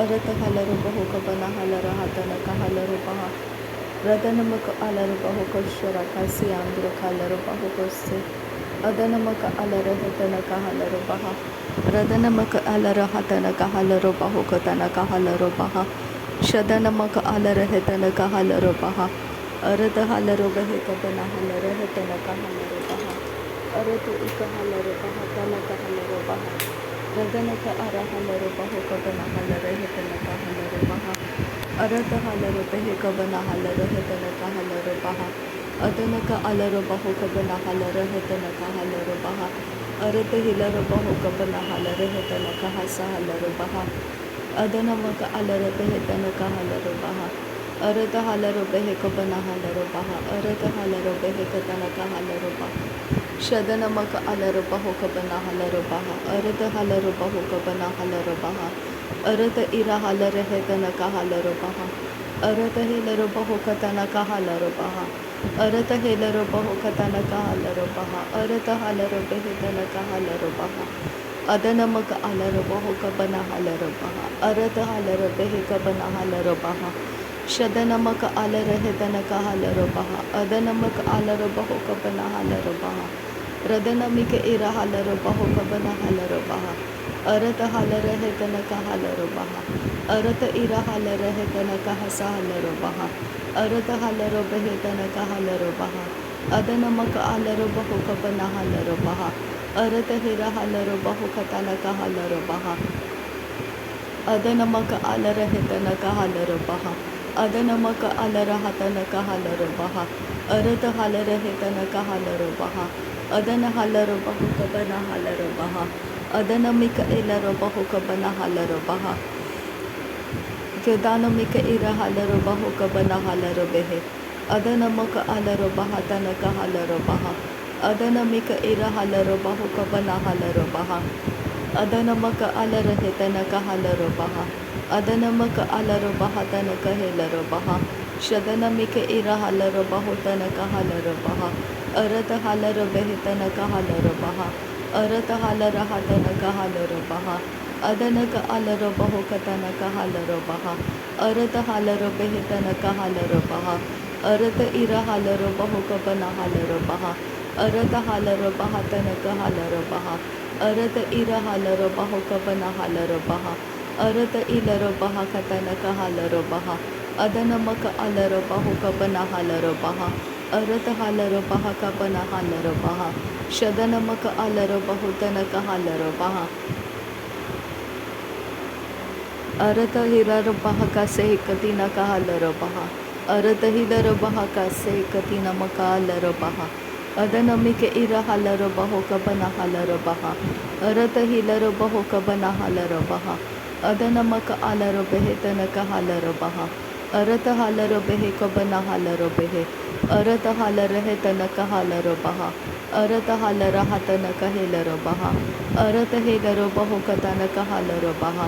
अरत huller बहु कबना huller हातन Kahler बहा रदनमक अलर बहु कोशरा कासी आंध्र कलर बहु कोसे अदनमक अलर हतन कहलर बहा रदनमक अलर हतन कहलर बहु कतन कहलर बहा शदनमक अलर हतन कहलर बहा अरत हलर बहे कबना हलर हतन कहलर बहा अरत इक हलर बहा तन कहलर बहा रदनक अर हलर बहु कबना हलर हतन कहलर बहा अरत हलर बहे कबना हलर हतन कहलर बहा अदनक अलर बहु कबना हलर हतन कहलर बहा अरत हिलर बहु कबना हलर हतन कहस हलर बहा अदनमक अलर बहे तन कहलर बहा अरत हलर बहे कबना हलर बहा अरत हलर बहे कतन कहलर बहा शदनमक अलर बहु कबना हलर बहा अरत हलर बहु कबना हलर बहा अरत इरा हलर हेतन कहलर बहा अरत हेलर बहु कतन कहलर बहा अरत हेलर बहु कतन कहलर बहा अरत हलर बेहतन कहलर बहा अदनमक अलर बहु कबना हलर बहा अरत हलर बेह कबना हलर बहा शदनमक अलर हेतन कहलर बहा अदनमक अलर बहु कबना हलर बहा रदनमिक इरा हलर बहु कबना हलर बहा अरत हलर हेतन कहलर बहा अरत इरा हलर हेतन कहस हलर बहा अरत हलर बेहतन कहलर बहा अदनमक अलर बहु कबना हलर बहा अरत हिरा हलर बहु कतन कहलर बहा अदनमक अलर हेतन कहलर बहा अदनमक अलर हतन कहलर बहा अरत हलर हेतन कहलर बहा अदन हलर बहु कबना हलर बहा अदनमिक इलर बहु कबना हलर बहा यदानमिक इरा हलर बहु कबना हलर बेहे अदनमक अलर बहा तन कहलर बहा अदनमिक इरा हलर बहु कबना हलर बहा अदनमक अलर हेतन कहलर बहा अदनमक अलर बहा तन कहेलर बहा शदनमिक इरा हलर बहु तन कहलर बहा अरत हलर बेहतन कहलर बहा अरत हलर हतन कहलर बहा अदनक अलर बहु कतन कहलर बहा अरत हलर बेहतन कहलर बहा अरत इरा हलर बहु कबना हलर बहा अरत हलर बहा तन कहलर बहा अरत इरा हलर बहु कबना हलर बहा अरत इलर बहा कतन कहलर बहा अदनमक अलर बहु कबना हलर बहा अरत हलर बहा कबना हलर बहा शदनमक अलर बहु तन कहलर बहा अरत हिलर बहा का से कति न कहलर बहा अरत हिलर बहा का से कति न मकालर बहा अदनमिक इरा हलर बहु कबना हलर बहा अरत हिलर बहु कबना हलर बहा अदनमक अलर बेहतन कहलर बहा अरत हलर बेहे कबना हलर बेहे अरत हलर हेतन कहलर बहा अरत हलर हतन कहेलर बहा अरत हेलर बहु कतन कहलर बहा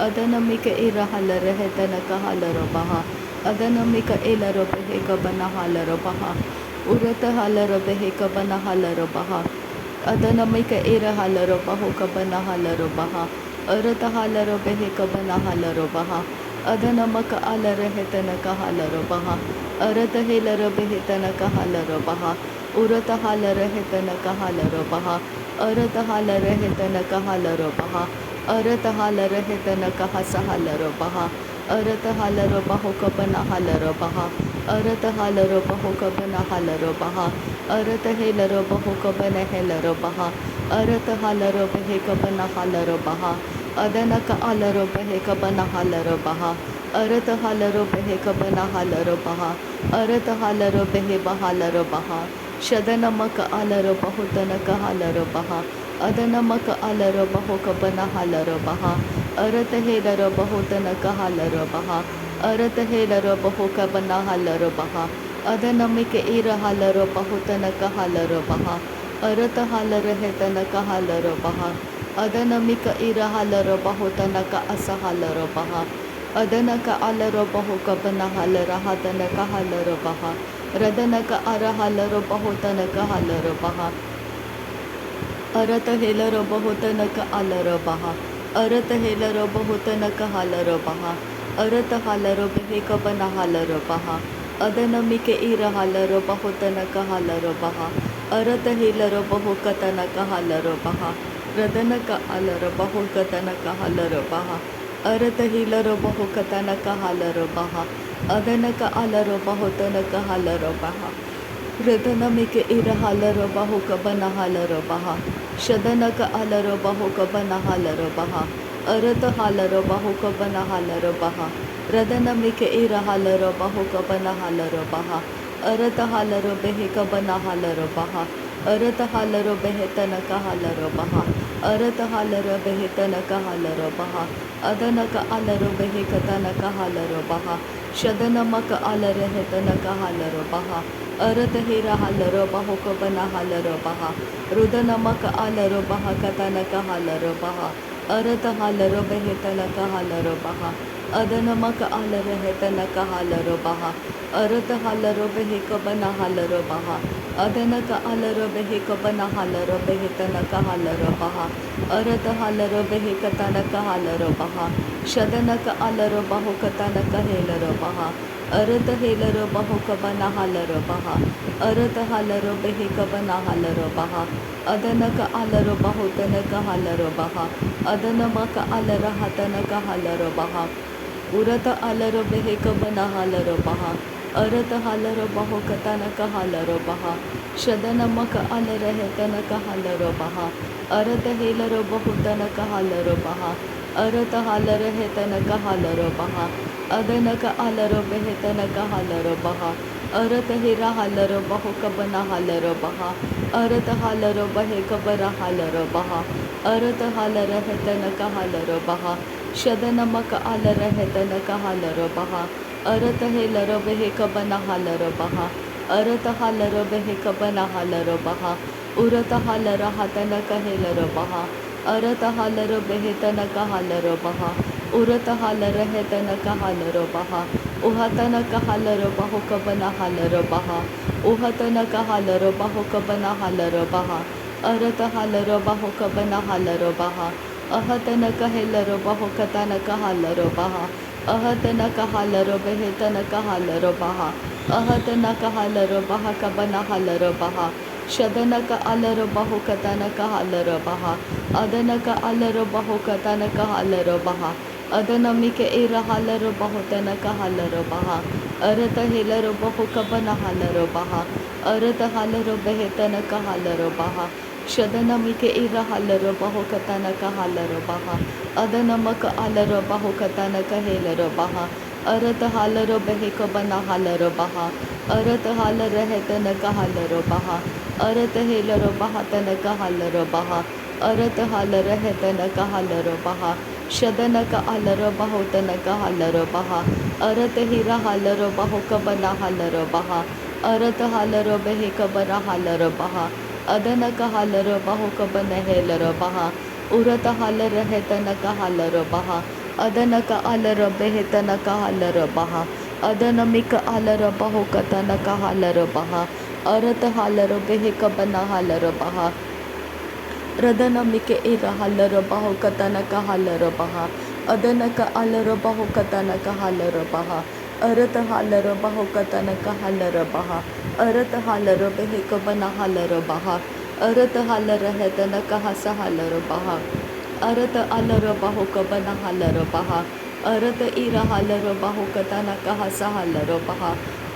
अदनमिक इरा हलर हेतन कहलर बहा अदनमिक इलर बेहे कबना हलर बहा उरत हलर बेहे कबना हलर बहा अदनमिक इरा हलर बहु कबना हलर बहा अरत हलर बेहे कबना हलर बहा अदनमक अलर हेतन कहलर बहा अरत हेलर बेहतन कहलर बहा उरत हलर हेतन कहलर बहा अरत हलर हेतन कहलर बहा अरत हलर हेतन कहस हलर बहा अरत हलर बहु कबना हलर बहा अरत हलर बहु कबना हलर बहा अरत हेलर बहु कबन हेलर बहा अरत हलर बेहे कबना हलर बहा अदनक अलर बेहे कबना हलर बहा अरत हलर बेहे कबना हलर बहा अरत हलर बेहे बहालर बहा शदनमक अलर बहुतन कहलर बहा अदनमक अलर बहु कबना हलर बहा अरत हेलर बहुतन कहलर बहा अरत हेलर बहु कबना हलर बहा अदनमिक इर हलर बहुतन कहलर बहा अरत हलर हेतन कहलर बहा अदनमिक इर हलर बहुतन का असहलर बहा अदनक अलर बहु कबना हलर हतन कहलर बहा रदनक अर हलर बहुतन कहलर बहा अरत हेलर बहुतन का अलर बहा अरत हेलर बहुत न कहालर बहा अरत हालर बेहे कबन हालर बहा अदनमिके इर हालर बहुत न कहालर बहा अरत हेलर बहु कतन कहालर बहा रदन का अलर बहु कतन कहालर बहा अरत हेलर बहु कतन कहालर बहा अदन का अलर बहुत न कहालर बहा रदनमिके इर हालर बहु कबन हालर बहा शदनक अलर बहु कबन हालर बहा अरत हालर बहु कबन हालर बहा रदनमिके इर हालर बहु कबन हालर बहा अरत हालर बेहे कबन हालर बहा अरत हालर बेहे तनक हालर बहा अरत हालर बेहे तनक हालर बहा अदनक अलर बेहे कतनक हालर बहा शदनमक अलर हे तनक हालर बहा अरत हेरा हालर बहु कबन हालर बहा रुदनमक अलर बहा कतनक हालर बहा अरत हालर बेहे तनक हालर बहा अदनमक अलर हे तनक हालर बहा अरत हालर बेहे कबन हालर बहा अदनक अलर बेहे कबन हालर बेहे तनक हालर बहा अरत हालर बेहे कतनक हालर बहा शदनक अलर बहु कतनक हेलर बहा अरत हेलर बहु कबन हालर बहा अरत हालर बेहे कबन हालर बहा अदनक अलर बहु तनक हालर बहा अदनमक अलर हतनक हालर बहा उरत अलर बेहे कबन हालर बहा अरत हालर बहु कतनक हालर बहा शदनमक अलर हे तनक हालर बहा अरत हेलर बहु तनक हालर बहा अरत हालर हे तनक हालर बहा अदनक अलर बेहे तनक हालर बहा अरत हेरा हालर बहु कबन हालर बहा अरत हालर बहे कबर हालर बहा अरत हालर हे तनक हालर बहा शदनमक अलर हे तनक हालर बहा अरत हेलर बेहे कबन हालर बहा अरत हालर बेहे कबन हालर बहा उरत हालर हातनक हेलर बहा अरत हालर बेहे तनक हालर बहा उरत हालर हे तनक हालर बहा उहतनक हालर बहु कबन हालर बहा उहतनक हालर बहु कबन हालर बहा अरत हालर बहु कबन हालर बहा अहतनक हेलर बहु कतनक हालर बहा अहतनक हालर बेहे तनक हालर बहा अहतनक हालर बहा कबन हालर बहा शदनक अलर बहु कतनक हालर बहा अदनक अलर बहु कतनक हालर बहा अदनमिके इर हालर बहु तनक हालर बहा अरत हेलर बहु कबन हालर बहा अरत हालर बेहे तनक हालर बहा शदनमिके इर हालर बहु कतनक हालर बहा अदनमक अलर बहु कतनक हेलर बहा अरत हालर बेहे कबन हालर बहा अरत हालर हे तनक हालर बहा अरत हेलर बहा तनक हालर बहा अरत हालर हे तनक हालर बहा शदनक अलर बहु तनक हालर बहा अरत हिरा हालर बहु कबन हालर बहा अरत हालर बेहे कबन हालर बहा अदनक हालर बहु कबन हेलर बहा उरत हालर हे तनक हालर बहा अदनक अलर बेहे तनक हालर बहा अदनमिक अलर बहु कतनक हालर बहा अरत हालर बेहे कबन हालर बहा रदनमिके इर हालर बहु कतनक हालर बहा अदनक अलर बहु कतनक हालर बहा अरत हालर बहु कतनक हालर बहा अरत हालर बेहे कबन हालर बहा अरत हालर हे तनक हस हालर बहा अरत अलर बहु कबन हालर बहा अरत इर हालर बहु कतनक हस हालर बहा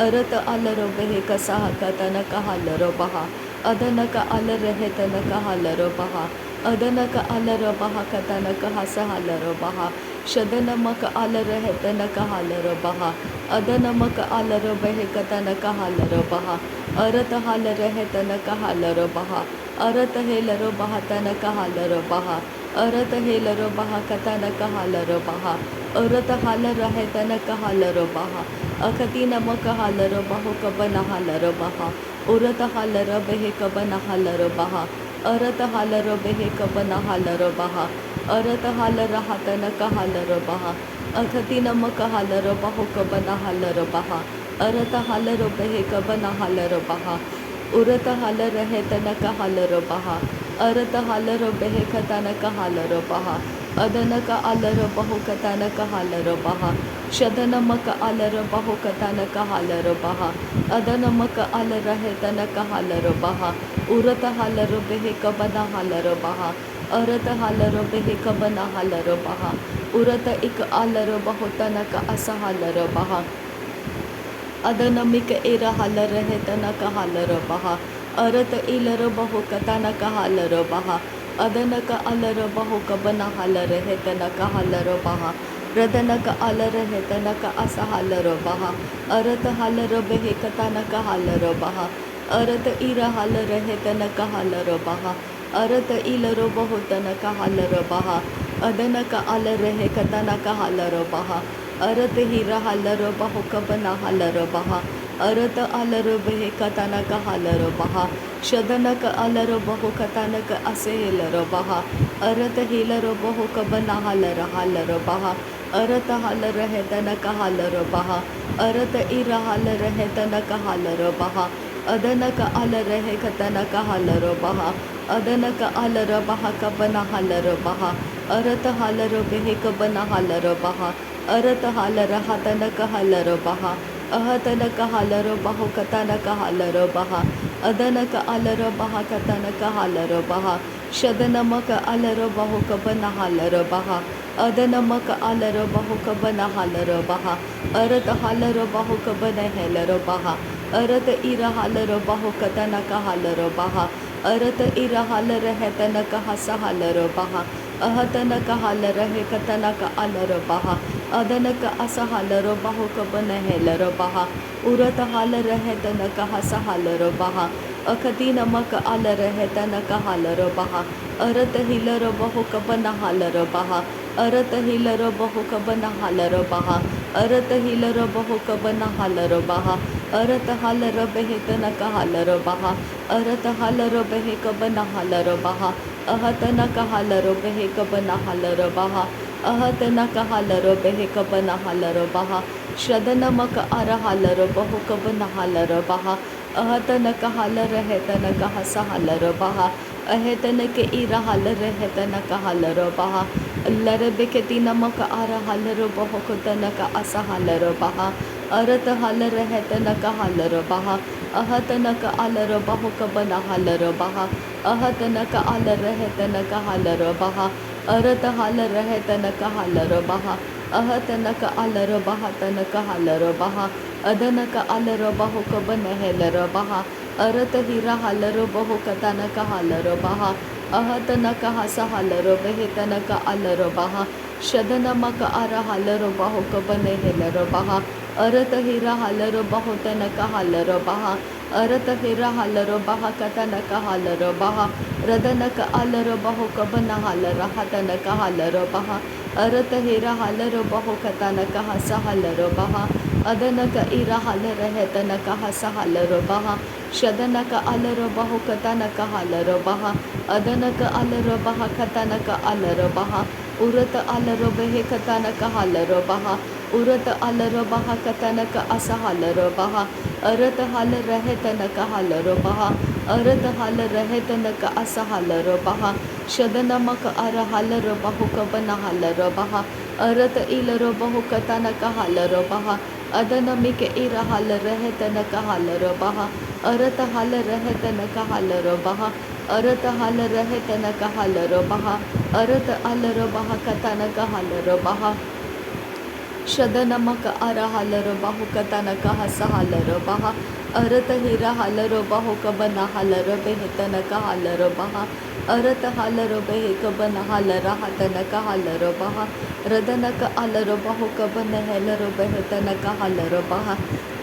अरत अलर बेहे कसह कतनक हालर बहा अदनक अलर हे तनक हालर बहा अदनक अलर बहा कतनक हस हालर बहा शदनमक अलर हे तनक हालर बहा अदनमक अलर बेहे कतनक हालर बहा अरत हालर हे तनक हालर बहा अरत हेलर बहा तनक हालर बहा अरत हेलर बहा कतनक हालर बहा अरत हालर हे तनक हालर बहा अखतिनमक हालर बहु कबन हालर बहा उरत हालर बेहे कबन हालर बहा अरत हालर बेहे कबन हालर बहा अरत हालर हातनक हालर बहा अखतिनमक हालर बहु कबन हालर बहा अरत हालर बेहे कबन हालर बहा उरत हालर हे तनक हालर बहा अरत हालर बेहे कतनक हालर बहा अदनक आलर बहुकतनक हालर बहा शदनमक आलर बहुकतनक हालर बहा अदनमक आलर है तनक हालर बहा उरत हालर बेह कबना हालर बहा अरत हालर बेह कबना हालर बहा उरत इक आलर बहुतनक अस हालर बहा अदनमिक एर हालर है तनक हालर बहा अरत इलर बहु कतनक हालर बहा अदनक अलर बहु कबन हालर है तनक हालर बहा रदनक अलर है तनक अस हालर बहा अरत हालर बेह कतनक हालर बहा अरत इर हालर है तनक हालर बहा अरत इलर बहु तनक हालर बहा अदनक अलर है कतनक हालर बहा अरत हिर हालर बहु कबन हालर बहा अरत अलर बेह कतनक हालर बहा शदनक अलर बहु कतनक असेलर बहा अरत हिलर बहु कबन हालर हालर बहा अरत हालर है तनक हालर बहा अरत इर हालर है तनक हालर बहा अदनक अलर है कतनक हालर बहा अदनक अलर बहा कबन हालर बहा अरत हालर बेह कबन हालर बहा अरत हालर हतनक हालर बहा अहतनक हालर बहु कतनक हालर बहा अदनक अलर बहा कतनक हालर बहा शदनमक अलर बहु कबन हालर बहा अदनमक अलर बहु कबन हालर बहा अरत हालर बहु कबन हेलर बहा अरत इर हालर बहु कतनक हालर बहा अरत इर हालर है तनक हस हालर बहा अहतनक हालर है कतनक अलर बहा अदनक अस हालर बहु कबन हेलर बहा उरत हालर है तनक हस हालर बहा अखती नमक अलर है तनक हालर बहा अरत हिलर बहु कबन हालर बहा अरत हिलर बहु कबन हालर बहा अरत हिलर बहु कबन हालर बहा अरत हालर बेह तनक हालर बहा अरत हालर बेह कबन हालर बहा अहतनक हालर बेह कबन हालर बहा अहतनक हालर बेह कबन हालर बहा शदनमक अर हालर बहु कबन हालर बहा अहतनक हालर है तनक हस हालर बहा अहतनक इर हालर है तनक हालर बहा लर बेकती नमक आर हालर बहु तनक अस हालर बहा अरत हालर है तनक हालर बहा अहतनक अलर बहु कबन हालर बहा अहतनक अलर है तनक हालर बहा अरत हालर है तनक हालर बहा अहतनक अलर बहा तनक हालर बहा अदनक अलर बहु कबन हेलर बहा अरत हिर हालर बहु कतनक हालर बहा अहतनक हस हालर बेह तनक अलर बहा शदनमक अर हालर बहु कबन हेलर बहा अरत हिर हालर बहु तनक हालर बहा अरत हिर हालर बहा कतनक हालर बहा रदनक अलर बहु कबन हालर हतनक हालर बहा अरत हिर हालर बहु कतनक हस हालर बहा अदनक इर हालर है तनक हस हालर बहा शदनक अलर बहु कतनक हालर बहा अदनक अलर बहा कतनक अलर बहा उरत अलर बेह कतनक हालर बहा उरत अलर बहा कतनक अस हालर बहा अरत हालर है तनक हालर बहा अरत हालर है तनक अस हालर बहा शदनमक अर हालर बहु कबन हालर बहा अरत इलर बहु कतनक हालर बहा अदनमिक इर हालर है तनक हालर बहा अरत हालर है तनक हालर बहा अरत हालर है तनक हालर बहा अरत अलर बहा कतनक हालर बहा शदनमक अर हालर बहु कतनक हस हालर बहा अरत हिर हालर बहु कबन हालर बेह तनक हालर बहा अरत हालर बेह कबन हालर हतनक हालर बहा रदनक अलर बहु कबन हेलर बेह तनक हालर बहा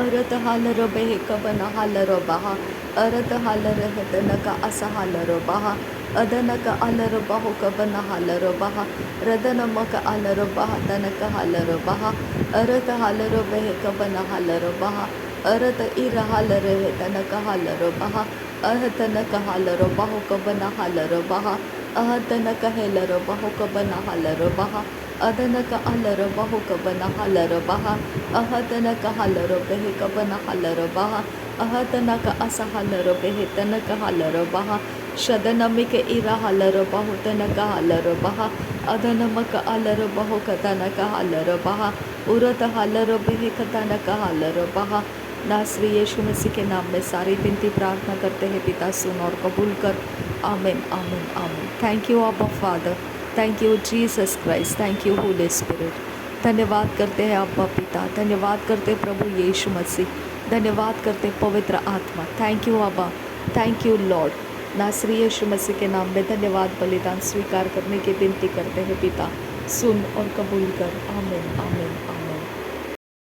अरत हालर बेह कबन हालर बहा अरत हालर है तनक अस हालर बहा अदनक अलर बहु कबन हालर बहा रदनमक अलर बहा तनक हालर बहा अरत हालर बेह कबन हालर बहा अरत इर हालर है तनक हालर बहा अहतनक हालर बहु कबन हालर बहा अहतनक हेलर बहु कबन हालर बहा अदनक अलर बहु कबन हालर बहा अहतनक हालर बेह कबन हालर बहा अहतनक अस हालर बेह तनक हालर बहा शदनमिक इर हालर बहु तनक हालर बहा अदनमक आलर बहो कतन का हालर बहा उरत हालर बहे कतन का हालर बहा। नासरी यीशु मसीह के नाम में सारी विनती प्रार्थना करते हैं पिता, सुन और कबूल कर। आमीन आमीन आमीन। थैंक यू अब्बा father, thank you Jesus Christ, thank you Holi spirit. धन्यवाद करते हैं अब्बा पिता, धन्यवाद करते हैं प्रभु यीशु मसीह, धन्यवाद करते हैं पवित्र आत्मा। थैंक यू अब्बा, थैंक यू लॉर्ड। नासरी यीशु मसीह के नाम में धन्यवाद बलिदान स्वीकार करने की विनती करते हैं पिता, सुन और कबूल कर। आमीन आमीन आमीन।